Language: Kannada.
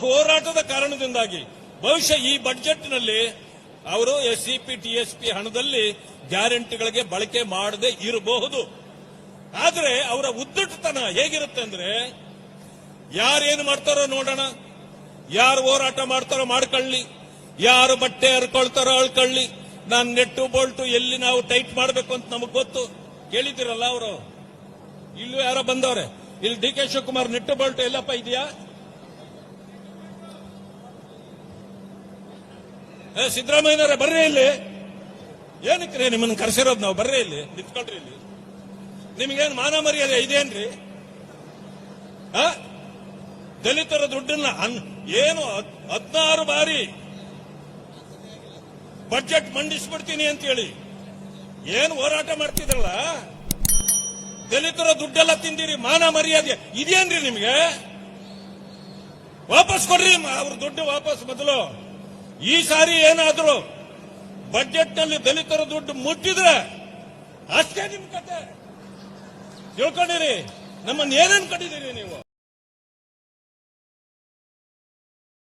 ಹೋರಾಟದ ಕಾರಣದಿಂದಾಗಿ ಬಹುಶಃ ಈ ಬಜೆಟ್ನಲ್ಲಿ ಅವರು SCP TSP ಹಣದಲ್ಲಿ ಗ್ಯಾರಂಟಿಗಳಿಗೆ ಬಳಕೆ ಮಾಡದೆ ಇರಬಹುದು. ಆದ್ರೆ ಅವರ ಉದ್ದಟತನ ಹೇಗಿರುತ್ತೆ ಅಂದ್ರೆ, ಯಾರೇನು ಮಾಡ್ತಾರೋ ನೋಡೋಣ, ಯಾರು ಹೋರಾಟ ಮಾಡ್ತಾರೋ ಮಾಡ್ಕೊಳ್ಳಿ, ಯಾರು ಬಟ್ಟೆ ಹರ್ಕೊಳ್ತಾರೋ ಅಳ್ಕೊಳ್ಳಿ, ನಾನು ನೆಟ್ಟು ಬೋಲ್ಟು ಎಲ್ಲಿ ನಾವು ಟೈಟ್ ಮಾಡಬೇಕು ಅಂತ ನಮಗ್ ಗೊತ್ತು. ಕೇಳಿದಿರಲ್ಲ ಅವರು, ಇಲ್ಲೂ ಯಾರೋ ಬಂದವ್ರೆ, ಇಲ್ಲಿ DK ಶಿವಕುಮಾರ್ ನೆಟ್ಟು ಬೋಲ್ಟು ಎಲ್ಲಪ್ಪ ಇದೆಯಾ? ಸಿದ್ದರಾಮಯ್ಯನವರೇ ಬರ್ರಿ ಇಲ್ಲಿ. ಏನಕ್ಕೆ ನಿಮ್ಮನ್ನು ಕರೆಸಿರೋದು ನಾವು? ಬರ್ರಿ ಇಲ್ಲಿ, ನಿಂತ್ಕೊಳ್ರಿ ಇಲ್ಲಿ. ನಿಮ್ಗೇನು ಮಾನ ಮರ್ಯಾದೆ ಇದೇನ್ರಿ? ದಲಿತರ ದುಡ್ಡನ್ನ ಏನು 16 ಬಾರಿ ಬಜೆಟ್ ಮಂಡಿಸ್ಬಿಡ್ತೀನಿ ಅಂತ ಹೇಳಿ ಏನು ಹೋರಾಟ ಮಾಡ್ತಿದ್ರಲ್ಲ, ದಲಿತರ ದುಡ್ಡೆಲ್ಲ ತಿಂದಿರಿ, ಮಾನ ಮರ್ಯಾದೆ ಇದೇನ್ರಿ ನಿಮ್ಗೆ? ವಾಪಸ್ ಕೊಡ್ರಿ ಅವ್ರ ದುಡ್ಡು ವಾಪಸ್. ಮೊದಲು ಈ ಸಾರಿ ಏನಾದ್ರು ಬಜೆಟ್ನಲ್ಲಿ ದಲಿತರ ದುಡ್ಡು ಮುಟ್ಟಿದ್ರೆ ಅಷ್ಟೇ ನಿಮ್ ಕತೆ. ತಿಳ್ಕೊಂಡಿರಿ, ನಮ್ಮನ್ನ ಏನೇನು ಕಟ್ಟಿದ್ದೀರಿ ನೀವು?